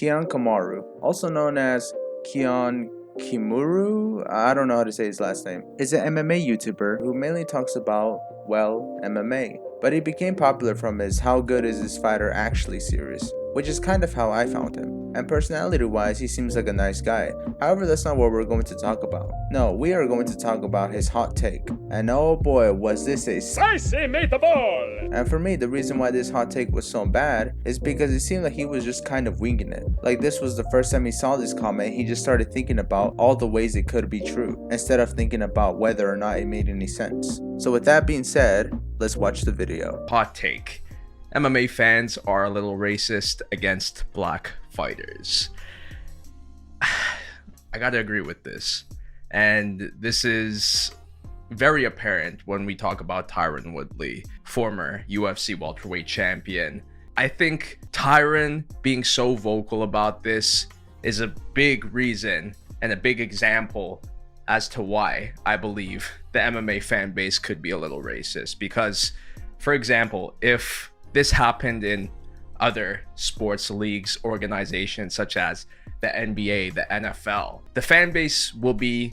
Kiiyon Kamaru, also known as Kiiyon Kimura, I don't know how to say his last name, is an MMA YouTuber who mainly talks about, well, MMA. But he became popular from his "How good is this fighter actually" series, which is kind of how I found him. And personality wise, he seems like a nice guy. However, that's not what we're going to talk about. No, we are going to talk about his hot take. And oh boy, was this a spicy meatball! And for me, the reason why this hot take was so bad is because it seemed like he was just kind of winging it. Like this was the first time he saw this comment, he just started thinking about all the ways it could be true, instead of thinking about whether or not it made any sense. So with that being said, let's watch the video. Hot take. MMA fans are a little racist against black fighters. I gotta agree with this. And this is very apparent when we talk about Tyron Woodley, former UFC welterweight champion. I think Tyron being so vocal about this is a big reason and a big example as to why I believe the MMA fan base could be a little racist. Because, for example, if this happened in other sports leagues, organizations such as the NBA, the NFL, the fan base will be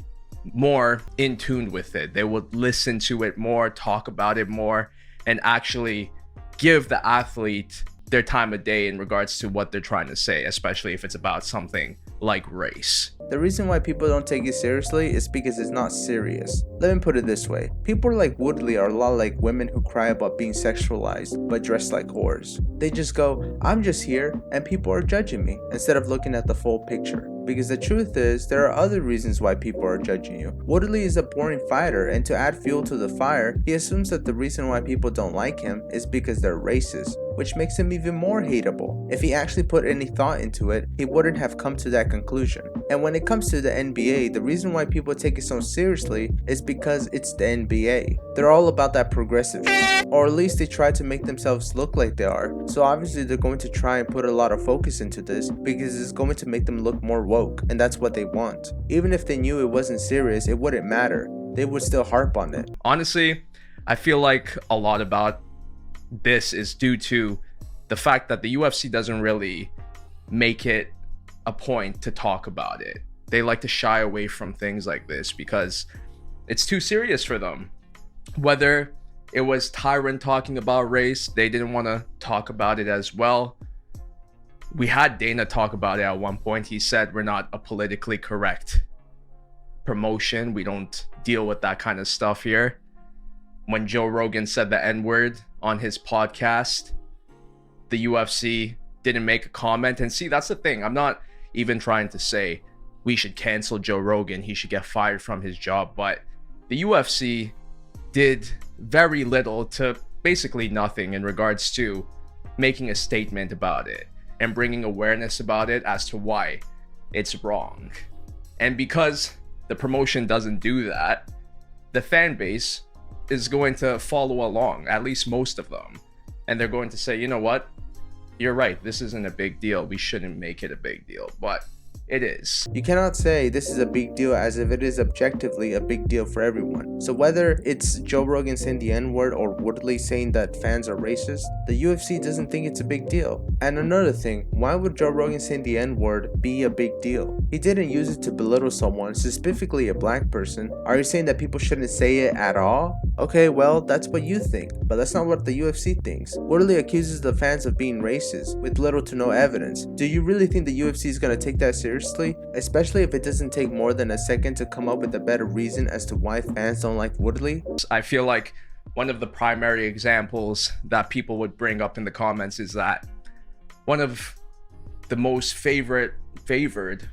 more in tune with it. They would listen to it more, talk about it more, and actually give the athlete their time of day in regards to what they're trying to say, especially if it's about something like race. The reason why people don't take it seriously is because it's not serious. Let me put it this way. People like Woodley are a lot like women who cry about being sexualized but dressed like whores. They just go, I'm just here and people are judging me, instead of looking at the full picture. Because the truth is, there are other reasons why people are judging you. Woodley is a boring fighter, and to add fuel to the fire, he assumes that the reason why people don't like him is because they're racist, which makes him even more hateable. If he actually put any thought into it, he wouldn't have come to that conclusion. And when it comes to the NBA, the reason why people take it so seriously is because it's the NBA. They're all about that progressive shit, or at least they try to make themselves look like they are. So obviously they're going to try and put a lot of focus into this because it's going to make them look more woke, and that's what they want. Even if they knew it wasn't serious, it wouldn't matter. They would still harp on it. Honestly, I feel like a lot about this is due to the fact that the UFC doesn't really make it a point to talk about it. They like to shy away from things like this because it's too serious for them. Whether it was Tyron talking about race, they didn't want to talk about it as well. We had Dana talk about it at one point. He said we're not a politically correct promotion. We don't deal with that kind of stuff here. When Joe Rogan said the N-word on his podcast, the UFC didn't make a comment. And see, that's the thing. I'm not even trying to say we should cancel Joe Rogan. He should get fired from his job. But the UFC did very little to basically nothing in regards to making a statement about it and bringing awareness about it as to why it's wrong. And because the promotion doesn't do that, the fan base is going to follow along, at least most of them. And they're going to say, you know what? You're right, this isn't a big deal. We shouldn't make it a big deal, but it is. You cannot say this is a big deal as if it is objectively a big deal for everyone. So whether it's Joe Rogan saying the N-word or Woodley saying that fans are racist, the UFC doesn't think it's a big deal. And another thing, why would Joe Rogan saying the N-word be a big deal? He didn't use it to belittle someone, specifically a black person. Are you saying that people shouldn't say it at all? Okay, well, that's what you think, but that's not what the UFC thinks. Woodley accuses the fans of being racist with little to no evidence. Do you really think the UFC is going to take that seriously? Especially if it doesn't take more than a second to come up with a better reason as to why fans don't like Woodley? I feel like one of the primary examples that people would bring up in the comments is that one of the most favored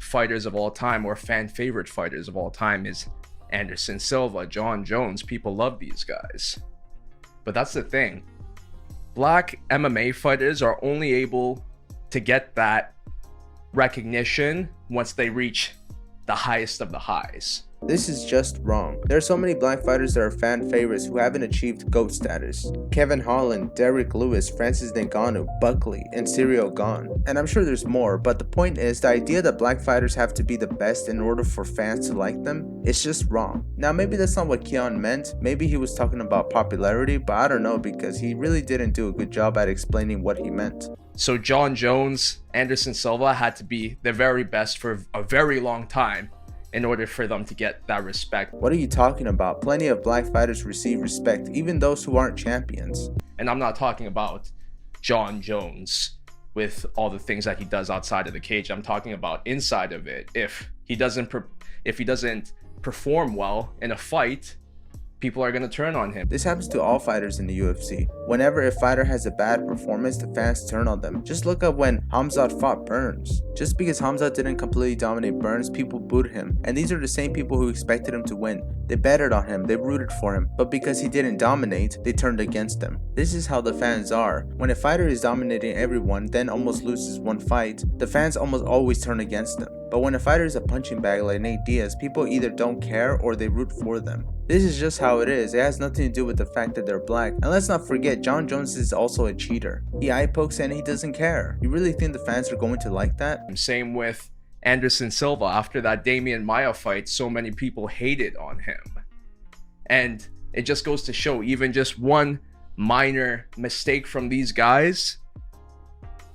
fighters of all time, or fan favorite fighters of all time, is Anderson Silva, John Jones. People love these guys. But that's the thing. Black MMA fighters are only able to get that recognition once they reach the highest of the highs. This is just wrong. There are so many black fighters that are fan favorites who haven't achieved GOAT status. Kevin Holland, Derrick Lewis, Francis Ngannou, Buckley, and Ciryl Gane. And I'm sure there's more, but the point is the idea that black fighters have to be the best in order for fans to like them is just wrong. Now maybe that's not what Kiiyon meant, maybe he was talking about popularity, but I don't know because he really didn't do a good job at explaining what he meant. So Jon Jones, Anderson Silva had to be the very best for a very long time in order for them to get that respect. What are you talking about? Plenty of black fighters receive respect, even those who aren't champions. And I'm not talking about Jon Jones with all the things that he does outside of the cage. I'm talking about inside of it. If he doesn't perform well in a fight, people are going to turn on him. This happens to all fighters in the UFC. Whenever a fighter has a bad performance, the fans turn on them. Just look at when Khamzat fought Burns. Just because Khamzat didn't completely dominate Burns, people booed him. And these are the same people who expected him to win. They betted on him, they rooted for him, but because he didn't dominate, they turned against him. This is how the fans are. When a fighter is dominating everyone, then almost loses one fight, the fans almost always turn against them. But when a fighter is a punching bag like Nate Diaz, people either don't care or they root for them. This is just how it is. It has nothing to do with the fact that they're black. And let's not forget, Jon Jones is also a cheater. He eye pokes and he doesn't care. You really think the fans are going to like that? Same with Anderson Silva. After that Damian Maia fight, so many people hated on him. And it just goes to show, even just one minor mistake from these guys,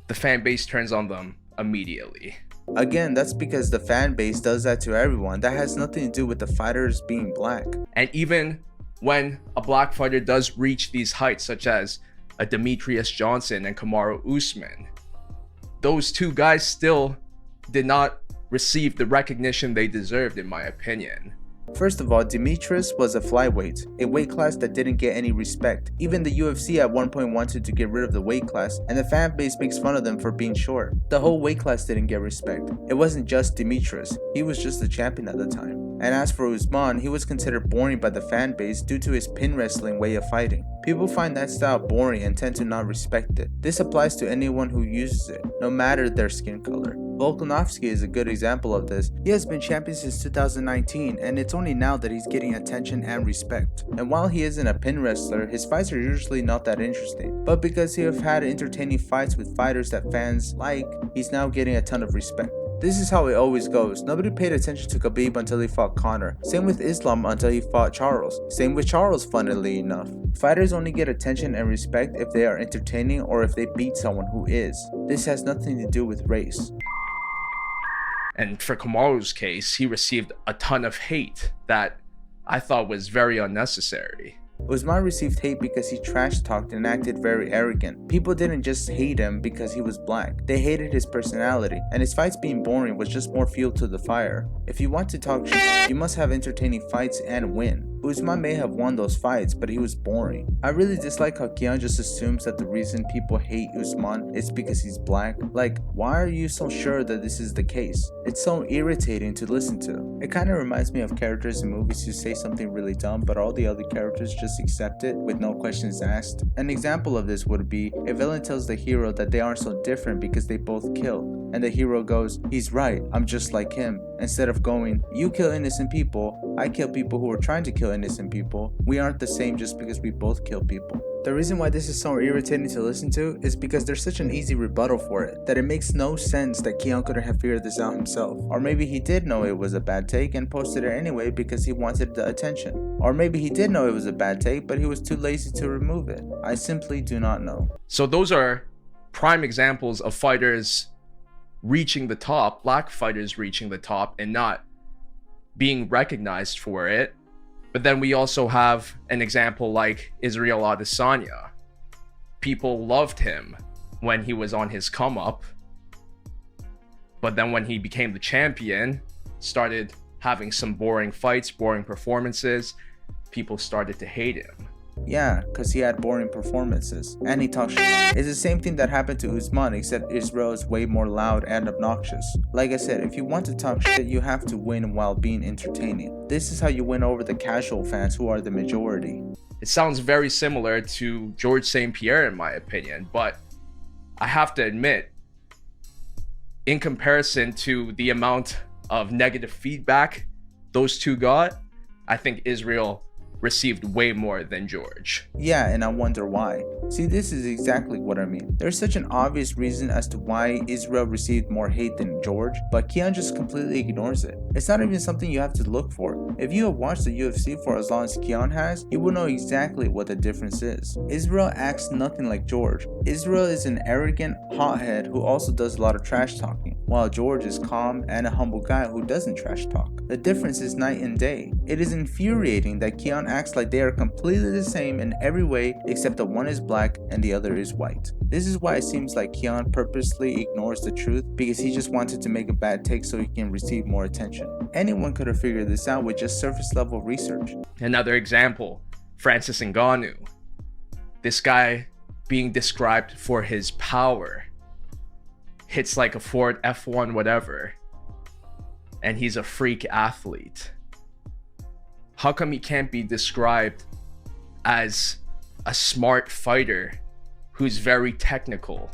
the fan base turns on them immediately. Again, that's because the fan base does that to everyone. That has nothing to do with the fighters being black. And even when a black fighter does reach these heights, such as a Demetrius Johnson and Kamaru Usman, those two guys still did not receive the recognition they deserved, in my opinion. First of all, Demetrius was a flyweight, a weight class that didn't get any respect. Even the UFC at one point wanted to get rid of the weight class, and the fan base makes fun of them for being short. The whole weight class didn't get respect. It wasn't just Demetrius, he was just the champion at the time. And as for Usman, he was considered boring by the fan base due to his pin wrestling way of fighting. People find that style boring and tend to not respect it. This applies to anyone who uses it, no matter their skin color. Volkanovski is a good example of this. He has been champion since 2019, and it's only now that he's getting attention and respect. And while he isn't a pin wrestler, his fights are usually not that interesting. But because he have had entertaining fights with fighters that fans like, he's now getting a ton of respect. This is how it always goes. Nobody paid attention to Khabib until he fought Conor. Same with Islam until he fought Charles. Same with Charles, funnily enough. Fighters only get attention and respect if they are entertaining or if they beat someone who is. This has nothing to do with race. And for Kamaru's case, he received a ton of hate that I thought was very unnecessary. Usman received hate because he trash talked and acted very arrogant. People didn't just hate him because he was black. They hated his personality, and his fights being boring was just more fuel to the fire. If you want to talk shit, you must have entertaining fights and win. Usman may have won those fights, but he was boring. I really dislike how Kiiyon just assumes that the reason people hate Usman is because he's black. Like, why are you so sure that this is the case? It's so irritating to listen to. It kind of reminds me of characters in movies who say something really dumb, but all the other characters just accept it with no questions asked. An example of this would be a villain tells the hero that they aren't so different because they both kill. And the hero goes, he's right, I'm just like him. Instead of going, you kill innocent people, I kill people who are trying to kill innocent people. We aren't the same just because we both kill people. The reason why this is so irritating to listen to is because there's such an easy rebuttal for it, that it makes no sense that Kiiyon couldn't have figured this out himself. Or maybe he did know it was a bad take and posted it anyway because he wanted the attention. Or maybe he did know it was a bad take, but he was too lazy to remove it. I simply do not know. So those are prime examples of fighters reaching the top, black fighters reaching the top and not being recognized for it. But then we also have an example like Israel Adesanya. People loved him when he was on his come up, but then when he became the champion, started having some boring fights, boring performances, people started to hate him. Yeah, cause he had boring performances, and he talks shit. It's the same thing that happened to Usman, except Israel is way more loud and obnoxious. Like I said, if you want to talk shit, you have to win while being entertaining. This is how you win over the casual fans who are the majority. It sounds very similar to George St. Pierre in my opinion, but I have to admit, in comparison to the amount of negative feedback those two got, I think Israel received way more than George. Yeah, and I wonder why. See, this is exactly what I mean. There's such an obvious reason as to why Israel received more hate than George, but Kiiyon just completely ignores it. It's not even something you have to look for. If you have watched the UFC for as long as Kiiyon has, you will know exactly what the difference is. Israel acts nothing like George. Israel is an arrogant hothead who also does a lot of trash talking, while George is calm and a humble guy who doesn't trash talk. The difference is night and day. It is infuriating that Kiiyon acts like they are completely the same in every way except that one is black and the other is white. This is why it seems like Kiiyon purposely ignores the truth, because he just wanted to make a bad take so he can receive more attention. Anyone could have figured this out with just surface level research. Another example, Francis Ngannou. This guy being described for his power. Hits like a Ford F1 whatever. And he's a freak athlete. How come he can't be described as a smart fighter who's very technical,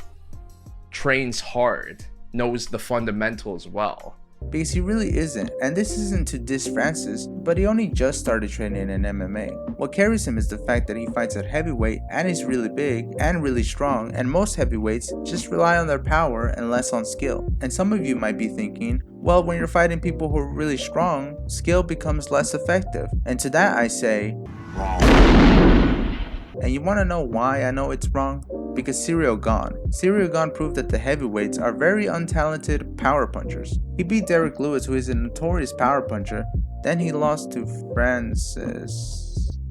trains hard, knows the fundamentals well? Because he really isn't, and this isn't to diss Francis, but he only just started training in MMA. What carries him is the fact that he fights at heavyweight and is really big and really strong, and most heavyweights just rely on their power and less on skill. And some of you might be thinking, well, when you're fighting people who are really strong, skill becomes less effective. And to that I say, wrong. And you want to know why I know it's wrong? Because Ciryl Gane proved that the heavyweights are very untalented power punchers. He beat Derek Lewis, who is a notorious power puncher, then he lost to Francis.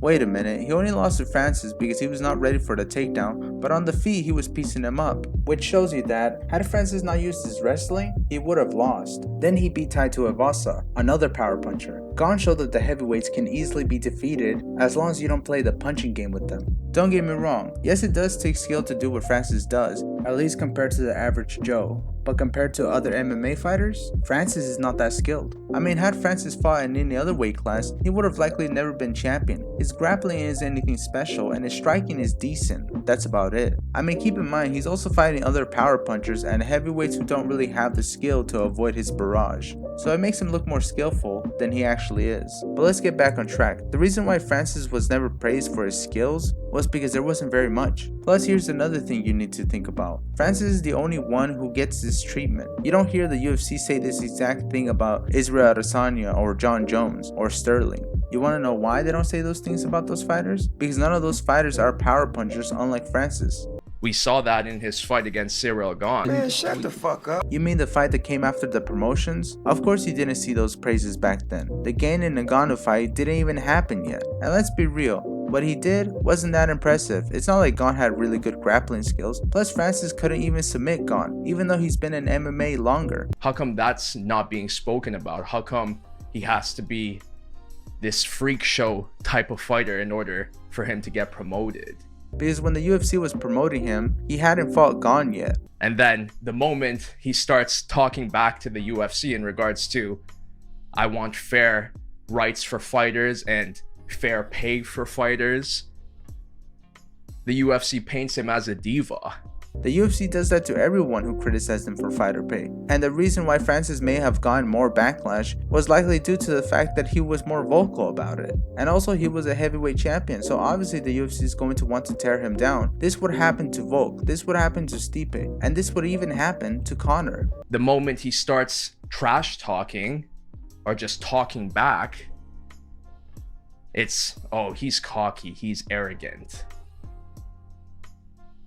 Wait a minute, he only lost to Francis because he was not ready for the takedown, but on the feet he was piecing him up. Which shows you that, had Francis not used his wrestling, he would have lost. Then he beat Tai Tuivasa, another power puncher. Gane showed that the heavyweights can easily be defeated as long as you don't play the punching game with them. Don't get me wrong, yes it does take skill to do what Francis does, at least compared to the average Joe. But compared to other MMA fighters, Francis is not that skilled. I mean, had Francis fought in any other weight class, he would have likely never been champion. His grappling isn't anything special and his striking is decent. That's about it. I mean, keep in mind, he's also fighting other power punchers and heavyweights who don't really have the skill to avoid his barrage. So it makes him look more skillful than he actually is. But let's get back on track. The reason why Francis was never praised for his skills was because there wasn't very much. Plus, here's another thing you need to think about. Francis is the only one who gets this treatment. You don't hear the UFC say this exact thing about Israel Adesanya or John Jones or Sterling. You want to know why they don't say those things about those fighters? Because none of those fighters are power punchers, unlike Francis. We saw that in his fight against Ciryl Gane. Man, shut the fuck up. You mean the fight that came after the promotions? Of course you didn't see those praises back then. The Gane and Ngannou fight didn't even happen yet. And let's be real, what he did wasn't that impressive. It's not like Gane had really good grappling skills. Plus Francis couldn't even submit Gane, even though he's been in MMA longer. How come that's not being spoken about? How come he has to be this freak show type of fighter in order for him to get promoted? Because when the UFC was promoting him, he hadn't fought Gane yet. And then the moment he starts talking back to the UFC in regards to, I want fair rights for fighters and fair pay for fighters, the UFC paints him as a diva. The UFC does that to everyone who criticized him for fighter pay. And the reason why Francis may have gotten more backlash was likely due to the fact that he was more vocal about it. And also he was a heavyweight champion, so obviously the UFC is going to want to tear him down. This would happen to Volk, this would happen to Stipe, and this would even happen to Conor. The moment he starts trash talking or just talking back, it's, oh, he's cocky, he's arrogant.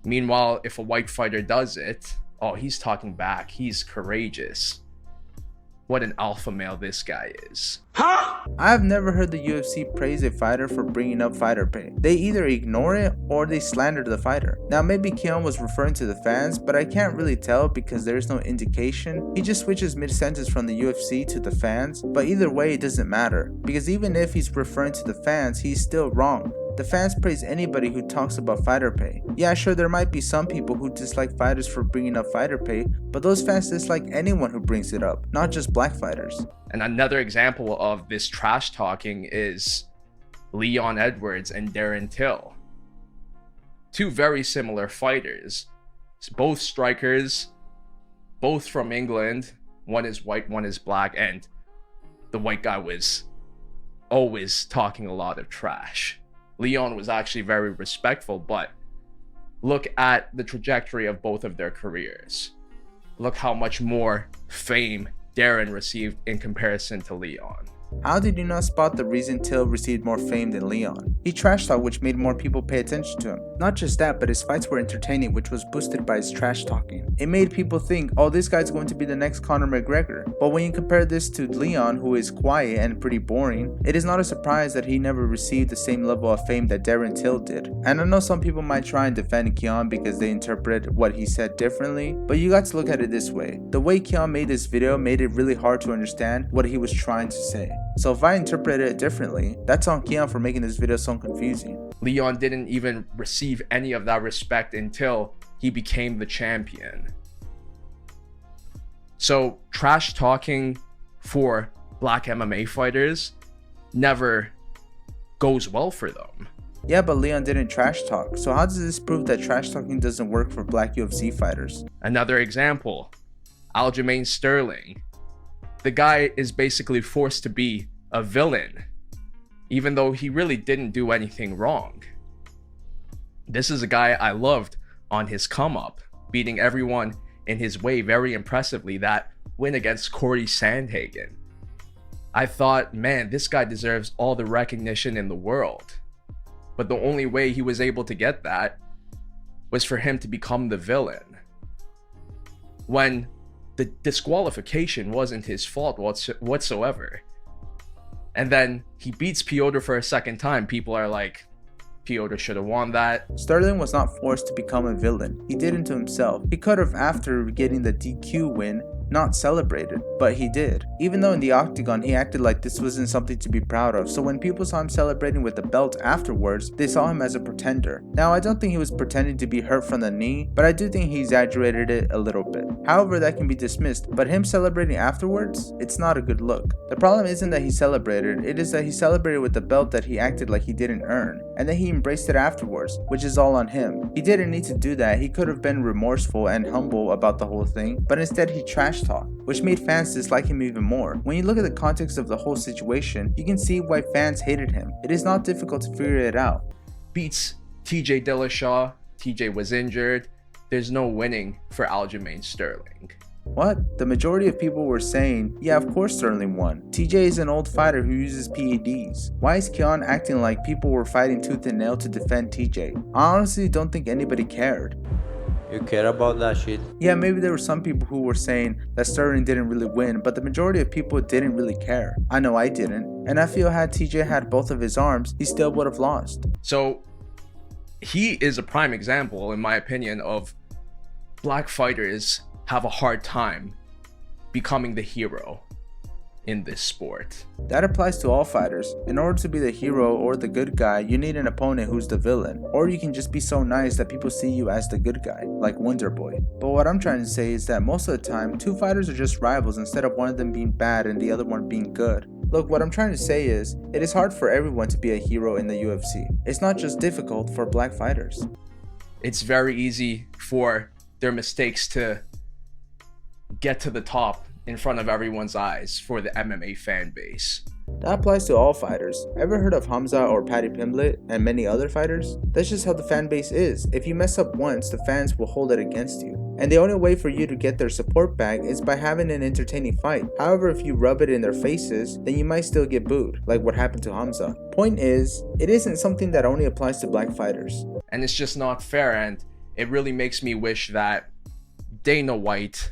Meanwhile, if a white fighter does it, oh, he's talking back, he's courageous. What an alpha male this guy is. Huh? I've never heard the UFC praise a fighter for bringing up fighter pay. They either ignore it or they slander the fighter. Now maybe Kiiyon was referring to the fans, but I can't really tell because there's no indication. He just switches mid-sentence from the UFC to the fans, but either way it doesn't matter. Because even if he's referring to the fans, he's still wrong. The fans praise anybody who talks about fighter pay. Yeah, sure, there might be some people who dislike fighters for bringing up fighter pay, but those fans dislike anyone who brings it up, not just black fighters. And another example of this trash talking is Leon Edwards and Darren Till. Two very similar fighters, both strikers, both from England. One is white, one is black, and the white guy was always talking a lot of trash. Leon was actually very respectful, but look at the trajectory of both of their careers. Look how much more fame Darren received in comparison to Leon. How did you not spot the reason Till received more fame than Leon? He trash talked, which made more people pay attention to him. Not just that, but his fights were entertaining, which was boosted by his trash talking. It made people think, oh, this guy's going to be the next Conor McGregor. But when you compare this to Leon, who is quiet and pretty boring, it is not a surprise that he never received the same level of fame that Darren Till did. And I know some people might try and defend Kiiyon because they interpret what he said differently, but you got to look at it this way. The way Kiiyon made this video made it really hard to understand what he was trying to say. So if I interpret it differently, that's on Kiiyon for making this video so confusing. Leon didn't even receive any of that respect until he became the champion. So trash talking for black MMA fighters never goes well for them. Yeah, but Leon didn't trash talk, so how does this prove that trash talking doesn't work for black UFC fighters? Another example, Aljamain Sterling. The guy is basically forced to be a villain, even though he really didn't do anything wrong. This is a guy I loved on his come up, beating everyone in his way very impressively. That win against Corey Sandhagen. I thought, man, this guy deserves all the recognition in the world. But the only way he was able to get that was for him to become the villain. When the disqualification wasn't his fault whatsoever. And then he beats Piotr for a second time. People are like, Piotr should have won that. Sterling was not forced to become a villain. He did it to himself. He could have, after getting the DQ win, not celebrated, but he did. Even though in the octagon he acted like this wasn't something to be proud of, so when people saw him celebrating with the belt afterwards, they saw him as a pretender. Now I don't think he was pretending to be hurt from the knee, but I do think he exaggerated it a little bit. However, that can be dismissed, but him celebrating afterwards, it's not a good look. The problem isn't that he celebrated, it is that he celebrated with the belt that he acted like he didn't earn, and then he embraced it afterwards, which is all on him. He didn't need to do that. He could have been remorseful and humble about the whole thing, but instead he trash talk, which made fans dislike him even more. When you look at the context of the whole situation, you can see why fans hated him. It is not difficult to figure it out. Beats TJ Dillashaw. TJ was injured. There's no winning for Aljamain Sterling. What? The majority of people were saying, yeah, of course Sterling won. TJ is an old fighter who uses PEDs. Why is Kiiyon acting like people were fighting tooth and nail to defend TJ? I honestly don't think anybody cared. You care about that shit? Yeah, maybe there were some people who were saying that Sterling didn't really win, but the majority of people didn't really care. I know I didn't, and I feel had TJ had both of his arms, he still would have lost. So he is a prime example, in my opinion, of black fighters have a hard time becoming the hero in this sport. That applies to all fighters. In order to be the hero or the good guy, you need an opponent who's the villain. Or you can just be so nice that people see you as the good guy, like Wonder Boy. But what I'm trying to say is that most of the time, two fighters are just rivals instead of one of them being bad and the other one being good. Look, what I'm trying to say is, it is hard for everyone to be a hero in the UFC. It's not just difficult for black fighters. It's very easy for their mistakes to get to the top in front of everyone's eyes for the MMA fan base. That applies to all fighters. Ever heard of Hamza or Paddy Pimblett and many other fighters? That's just how the fan base is. If you mess up once, the fans will hold it against you. And the only way for you to get their support back is by having an entertaining fight. However, if you rub it in their faces, then you might still get booed, like what happened to Hamza. Point is, it isn't something that only applies to black fighters. And it's just not fair, and it really makes me wish that Dana White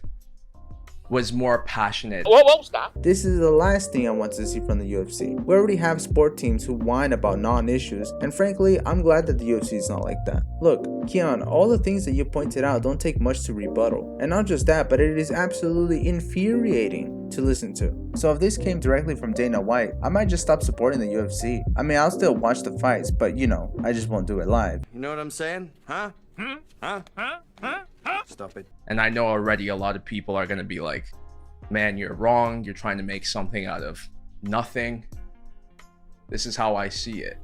was more passionate. Whoa, stop. This is the last thing I want to see from the UFC. We already have sport teams who whine about non-issues, and frankly, I'm glad that the UFC is not like that. Look, Kiiyon, all the things that you pointed out don't take much to rebuttal. And not just that, but it is absolutely infuriating to listen to. So if this came directly from Dana White, I might just stop supporting the UFC. I mean, I'll still watch the fights, but you know, I just won't do it live. You know what I'm saying? Huh? Stop it. And I know already a lot of people are going to be like, man, you're wrong. You're trying to make something out of nothing. This is how I see it.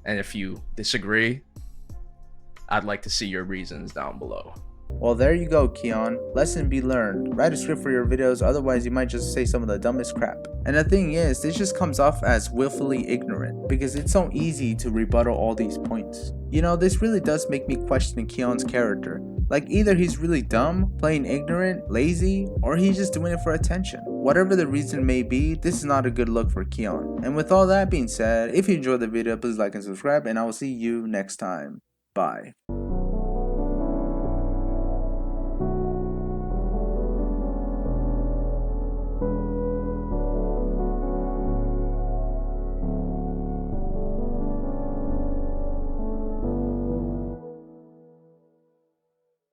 And if you disagree, I'd like to see your reasons down below. Well, there you go, Kiiyon. Lesson be learned. Write a script for your videos, otherwise you might just say some of the dumbest crap. And the thing is, this just comes off as willfully ignorant, because it's so easy to rebuttal all these points. You know, this really does make me question Kiiyon's character. Like, either he's really dumb, playing ignorant, lazy, or he's just doing it for attention. Whatever the reason may be, this is not a good look for Kiiyon. And with all that being said, if you enjoyed the video, please like and subscribe, and I will see you next time. Bye.